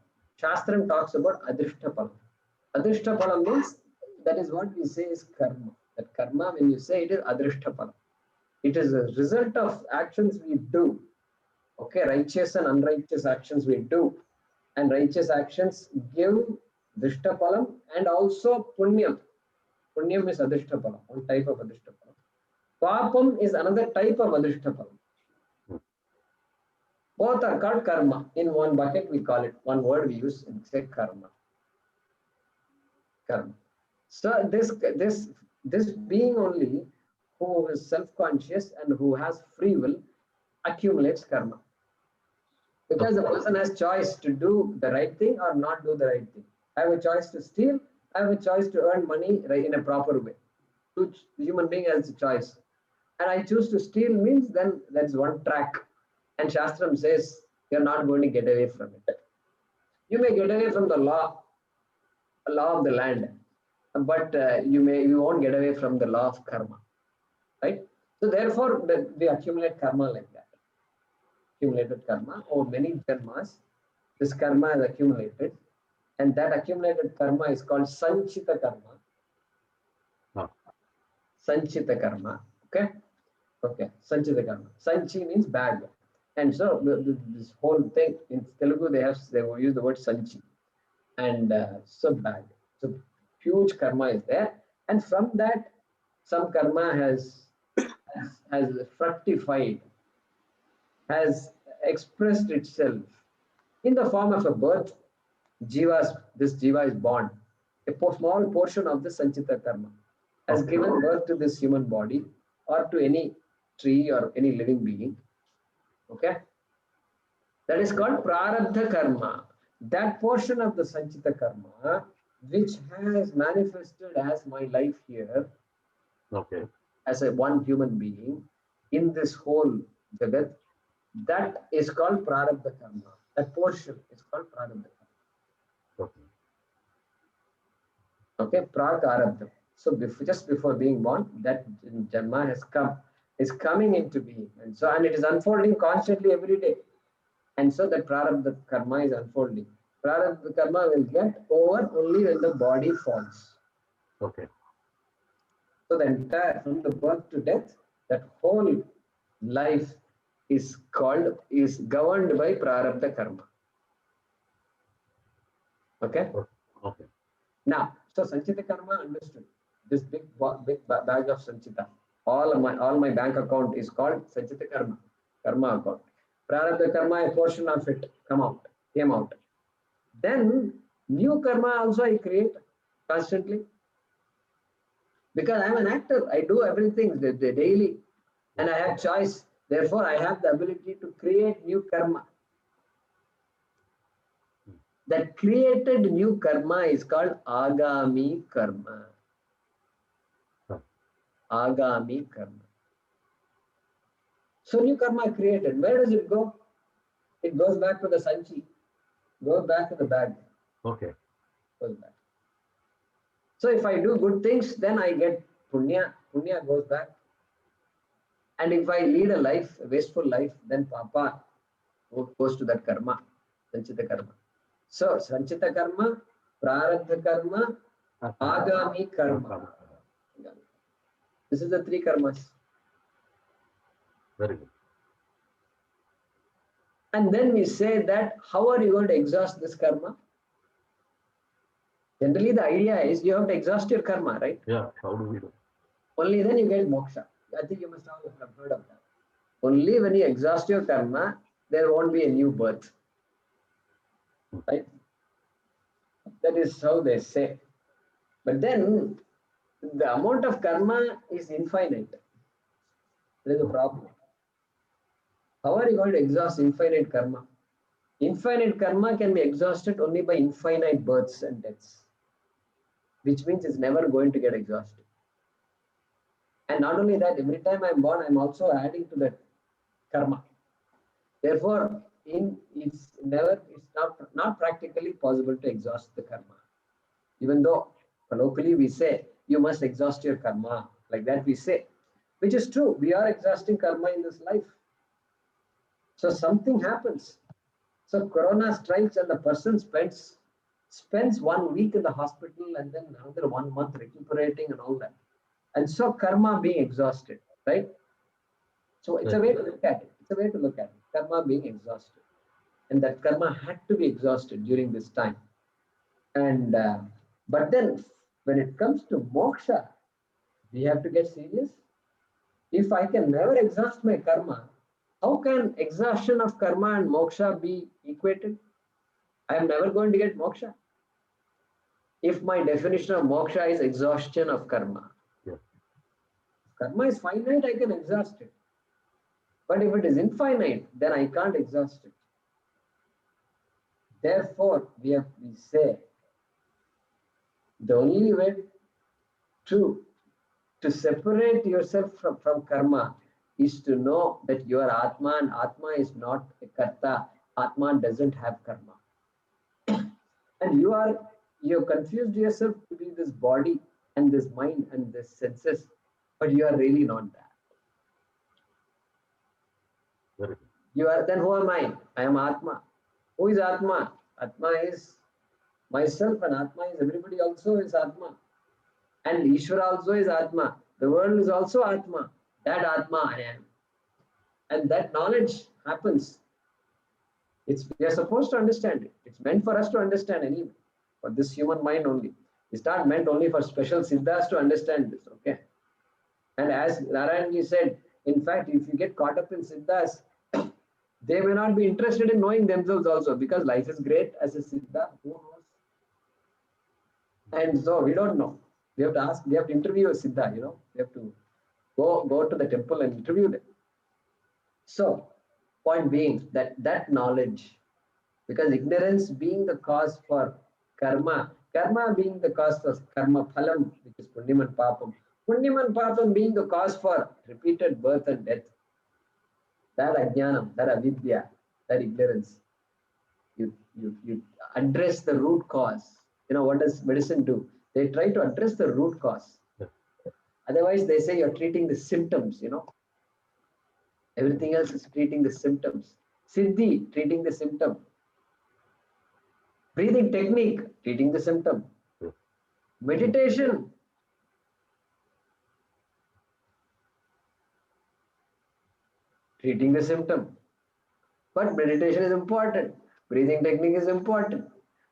S2: Shastram talks about adrishtapalam. Adrishtapalam means that is what we say is karma. That karma, when you say it, is adrishtapalam. It is a result of actions we do. Okay, righteous and unrighteous actions we do. And righteous actions give drishtapalam and also punyam. Punyam is adrishtapalam, one type of adrishtapalam. Papam is another type of adrishtapalam. Both are called karma. In one bucket we call it, one word we use and say karma. Karma. So this being only who is self-conscious and who has free will accumulates karma. Because the person has choice to do the right thing or not do the right thing. I have a choice to steal. I have a choice to earn money in a proper way. Each human being has a choice. And I choose to steal means then that's one track. And Shastram says you're not going to get away from it. You may get away from the law of the land, but you won't get away from the law of karma. Right? So therefore, we accumulate karma like that. Accumulated karma over many janmas, this karma is accumulated, and that accumulated karma is called sanchita karma. Sanchita karma. Okay, sanchita karma. Sanchi means bag, and so this whole thing in Telugu they use the word sanchi, and so bag. So huge karma is there, and from that some karma has fructified, has expressed itself In the form of a birth, this jiva is born. A small portion of the Sanchita karma has given birth to this human body or to any tree or any living being. Okay? That is called prarabdha karma. That portion of the Sanchita karma which has manifested as my life here, as a one human being in this whole jagat, that is called prarabdha karma. That portion is called prarabdha karma. Okay, prarabdha. So just before being born, that janma has come, is coming into being, and it is unfolding constantly every day. And so that prarabdha karma is unfolding. Prarabdha karma will get over only when the body falls.
S12: Okay.
S2: So the entire, from the birth to death, that whole life is governed by prarabdha karma. Okay?
S12: Okay.
S2: Now, so Sanchita karma understood. This big bag of Sanchita. All my bank account is called Sanchita karma account. Prarabdha karma, a portion of it came out. Then new karma also I create constantly. Because I am an actor, I do everything daily and I have choice. Therefore, I have the ability to create new karma. That created new karma is called agami karma. Agami karma. So new karma created. Where does it go? It goes back to the sanchi. Goes back to the bag.
S12: Okay.
S2: Goes back. So if I do good things, then I get punya. Punya goes back. And if I lead a wasteful life, then papa goes to that karma, sanchita karma. So sanchita karma, prarabdha karma, agami karma. This is the three karmas.
S12: Very good.
S2: And then we say that how are you going to exhaust this karma? Generally, the idea is you have to exhaust your karma, right?
S12: Yeah. How do we do?
S2: Only then you get moksha. I think you must all have heard of that. Only when you exhaust your karma, there won't be a new birth. Right? That is how they say. But then the amount of karma is infinite. There is a problem. How are you going to exhaust infinite karma? Infinite karma can be exhausted only by infinite births and deaths, which means it's never going to get exhausted. And not only that, every time I'm born, I'm also adding to that karma. Therefore, it's not practically possible to exhaust the karma. Even though colloquially we say, you must exhaust your karma. Like that we say, which is true. We are exhausting karma in this life. So something happens. So corona strikes and the person spends 1 week in the hospital and then another 1 month recuperating and all that. And so karma being exhausted, right? So it's a way to look at it. It's a way to look at it. Karma being exhausted. And that karma had to be exhausted during this time. And but then when it comes to moksha, we have to get serious. If I can never exhaust my karma, how can exhaustion of karma and moksha be equated? I am never going to get moksha. If my definition of moksha is exhaustion of karma.
S12: Yeah.
S2: If karma is finite, I can exhaust it. But if it is infinite, then I can't exhaust it. Therefore, we say the only way to separate yourself from karma is to know that you are Atma and Atma is not a karta. Atma doesn't have karma. And you confused yourself to be this body and this mind and this senses, but you are really not that.
S12: Very good.
S2: You are, then who am I? I am Atma. Who is Atma? Atma is myself and Atma is everybody also is Atma. And Ishvara also is Atma. The world is also Atma. That Atma I am. And that knowledge happens. We are supposed to understand it. It's meant for us to understand anyway. For this human mind only. It's not meant only for special siddhas to understand this. Okay. And as Narayanji said, in fact, if you get caught up in siddhas, They may not be interested in knowing themselves also, because life is great as a Siddha. Who knows? And so we don't know. We have to ask, we have to interview a Siddha, we have to go to the temple and interview them. So, point being that knowledge, because ignorance being the cause for karma being the cause for karma phalam, which is punyam and papam. Punyam and papam being the cause for repeated birth and death. That ajnanam, that avidya, that ignorance. You address the root cause. What does medicine do? They try to address the root cause. Otherwise, they say you're treating the symptoms, Everything else is treating the symptoms. Siddhi, treating the symptom. Breathing technique, treating the symptom. Meditation, treating the symptom. But meditation is important. Breathing technique is important.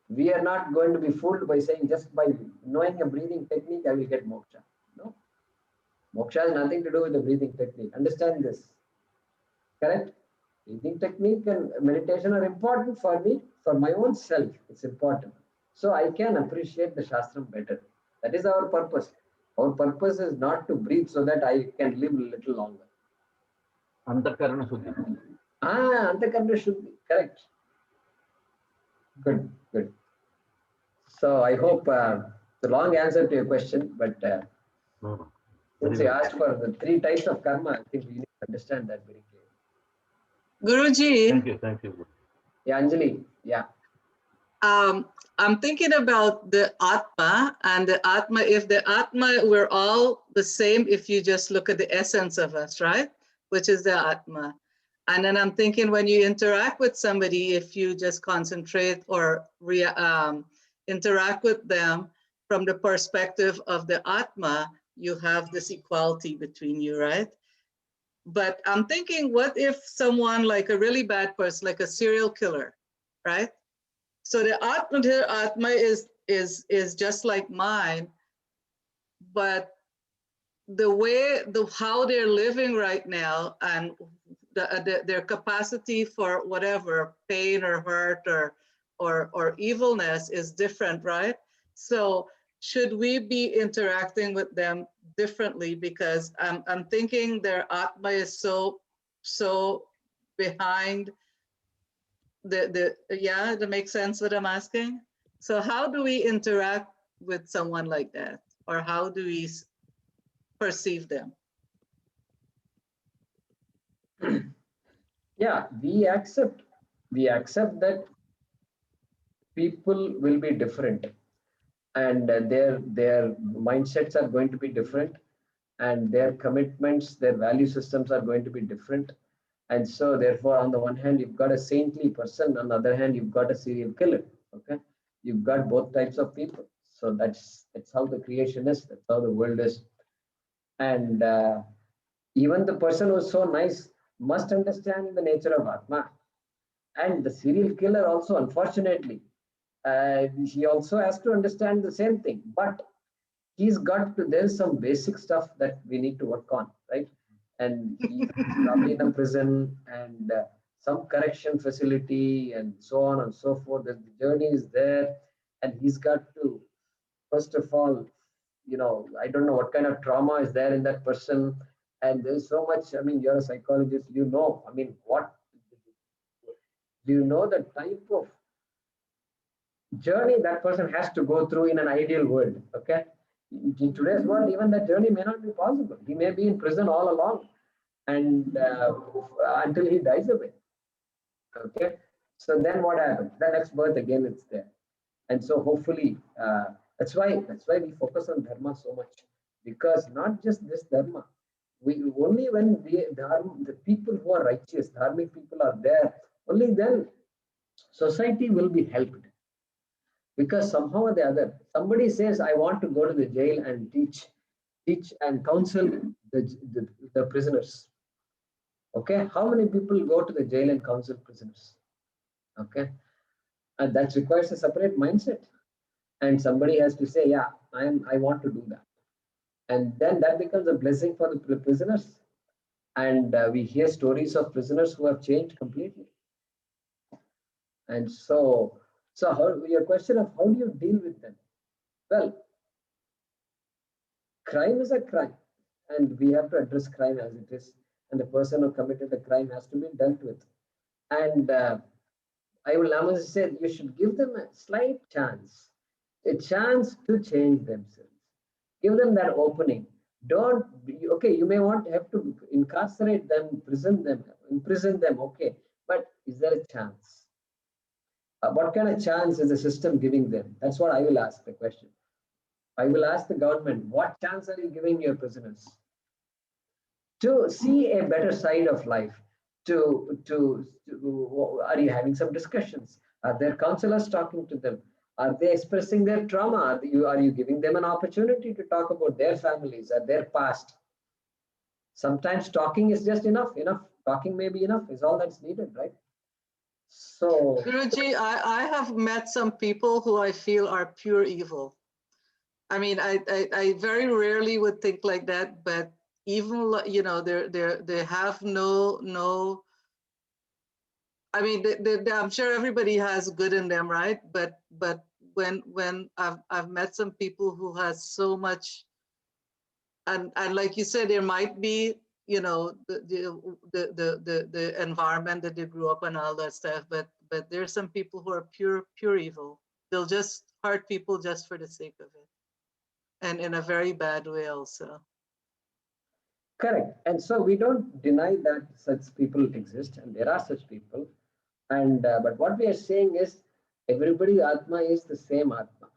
S2: We are not going to be fooled by saying just by knowing a breathing technique, I will get moksha. No. Moksha has nothing to do with the breathing technique. Understand this. Correct? Breathing technique and meditation are important for me, for my own self. It's important. So I can appreciate the Shastram better. That is our purpose. Our purpose is not to breathe so that I can live a little longer.
S12: Antakarana Shuddhi.
S2: Antakarana Shuddhi. Correct. Good. So I hope it's a long answer to your question, but since you asked for the 3 types of karma, I think we need to understand that very clearly.
S7: Guruji.
S12: Thank you.
S2: Yeah, Anjali. Yeah.
S7: I'm thinking about the Atma, and the Atma, if the Atma, we're all the same if you just look at the essence of us, right? Which is the Atma. And then I'm thinking when you interact with somebody, if you just concentrate or interact with them from the perspective of the Atma, you have this equality between you, right? But I'm thinking, what if someone like a really bad person, like a serial killer, right? So the Atma is just like mine, but how they're living right now and their capacity for whatever pain or hurt or evilness is different, right? So should we be interacting with them differently? Because I'm thinking their Atma is so behind that makes sense what I'm asking. So how do we interact with someone like that, or how do we perceive them?
S2: Yeah, we accept that people will be different, and their mindsets are going to be different, and their commitments, their value systems are going to be different. And so therefore, on the one hand, you've got a saintly person, on the other hand, you've got a serial killer. Okay, you've got both types of people. So that's how the creation is, that's how the world is. And even the person who's so nice must understand the nature of Atma. And the serial killer also, unfortunately, he also has to understand the same thing. But there's some basic stuff that we need to work on, right? And he's probably in a prison and some correction facility and so on and so forth. The journey is there, and he's got to, first of all, I don't know what kind of trauma is there in that person. And there's so much, you're a psychologist, the type of journey that person has to go through in an ideal world. Okay. In today's world, even that journey may not be possible. He may be in prison all along and until he dies away. Okay. So then what happens? The next birth again, it's there. And so hopefully, that's why we focus on dharma so much, because not just this dharma. Only when the people who are righteous, dharmic people are there, only then society will be helped. Because somehow or the other, somebody says, I want to go to the jail and teach and counsel the prisoners. Okay, how many people go to the jail and counsel prisoners? Okay, and that requires a separate mindset. And somebody has to say, yeah, I want to do that. And then that becomes a blessing for the prisoners. And we hear stories of prisoners who have changed completely. And so how, your question of how do you deal with them? Well, crime is a crime, and we have to address crime as it is. And the person who committed the crime has to be dealt with. And I will now say you should give them a slight chance, a chance to change themselves. Give them that opening. Don't be, okay, you may want to have to incarcerate them, imprison them, okay. But is there a chance? What kind of chance is the system giving them? That's what I will ask the question. I will ask the government, what chance are you giving your prisoners to see a better side of life? Are you having some discussions? Are there counselors talking to them? Are they expressing their trauma? Are you giving them an opportunity to talk about their families or their past? Sometimes talking is just enough. Talking may be enough, is all that's needed, right? So,
S13: Guruji, I have met some people who I feel are pure evil. I mean, I very rarely would think like that, but even, you know, they have no. I mean, I'm sure everybody has good in them, right? But when I've met some people who has so much, and like you said, there might be, you know, the environment that they grew up and all that stuff, but there's some people who are pure evil. They'll just hurt people just for the sake of it, and in a very bad way also.
S2: correct. And so we don't deny that such people exist, and there are such people. And but what we are saying is, everybody Atma is the same Atma.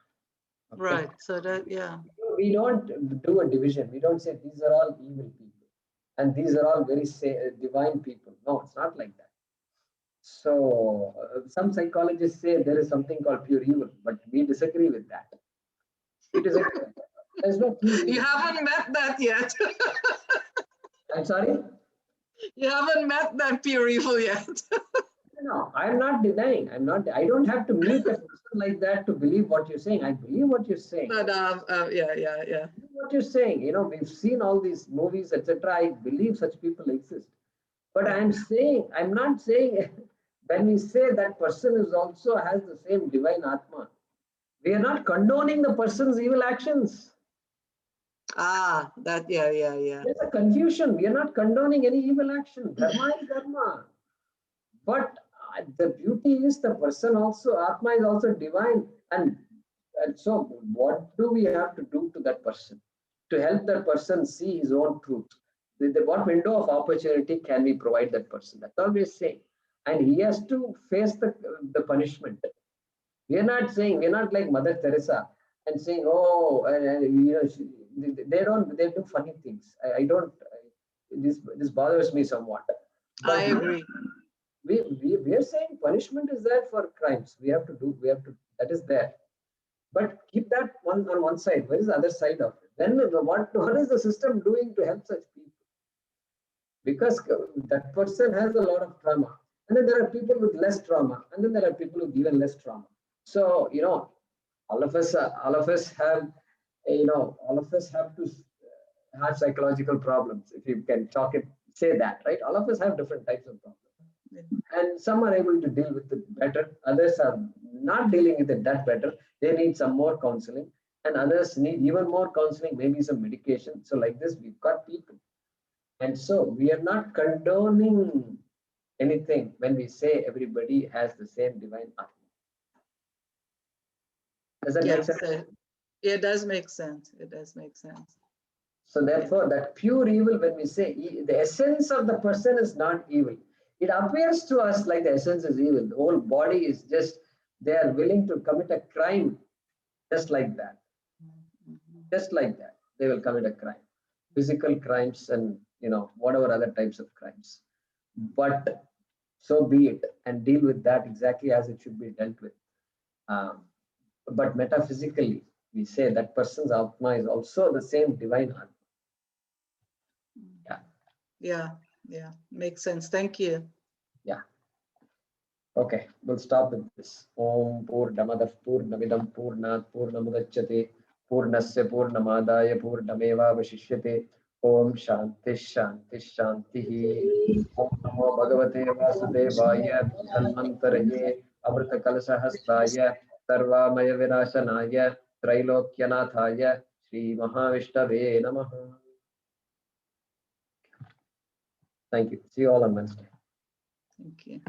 S2: Okay?
S13: Right. So that, yeah.
S2: We don't do a division. We don't say these are all evil people and these are all very divine people. No, it's not like that. So some psychologists say there is something called pure evil, but we disagree with that. It is there's no pure evil.
S13: You haven't met that yet.
S2: I'm sorry?
S13: You haven't met that pure evil yet.
S2: No, I'm not denying. I don't have to meet a person like that to believe what you're saying. I believe what you're saying.
S13: But yeah.
S2: What you're saying, you know, we've seen all these movies, etc. I believe such people exist. But I'm not saying when we say that person is also has the same divine Atma, we are not condoning the person's evil actions.
S13: Yeah.
S2: There's a confusion. We are not condoning any evil action. Dharma is dharma. But the beauty is the person also, Atma is also divine. And so what do we have to do to that person to help that person see his own truth? What window of opportunity can we provide that person? That's all we're saying. And he has to face the punishment. We're not like Mother Teresa and saying, oh, you know, they do funny things. This bothers me somewhat. But
S13: I agree.
S2: We are saying punishment is there for crimes. We have to, that is there. But keep that one on one side. Where is the other side of it? Then what is the system doing to help such people? Because that person has a lot of trauma. And then there are people with less trauma. And then there are people with even less trauma. So, you know, all of us have to have psychological problems. If you can say that, right? All of us have different types of problems. And some are able to deal with it better. Others are not dealing with it that better. They need some more counseling. And others need even more counseling, maybe some medication. So like this, we've got people. And so we are not condoning anything when we say everybody has the same divine Atma. Does that make sense?
S13: It does make sense. It does make sense.
S2: So therefore, that pure evil, when we say the essence of the person is not evil, it appears to us like the essence is evil. The whole body is just, they are willing to commit a crime just like that. Just like that, they will commit a crime. Physical crimes and, you know, whatever other types of crimes. But so be it, and deal with that exactly as it should be dealt with. But metaphysically, we say that person's Atma is also the same divine Atma.
S13: Yeah, makes sense. Thank you.
S2: Yeah. Okay, we'll stop with this. Om Purnamadav Purnamidam Purnat Purnamudachyate Purnasya Purnamadaya Purnameva Vashishyate Om Shanti Shanti Shanti. Om Namo Bhagavate Vasudevaya Dhanvantaraye Amrita Kalasahastaya Sarvamaya Vinashanaya Trilokyanathaya Sri Mahavishnave Namaha. Thank you. See you all on Wednesday.
S13: Thank you.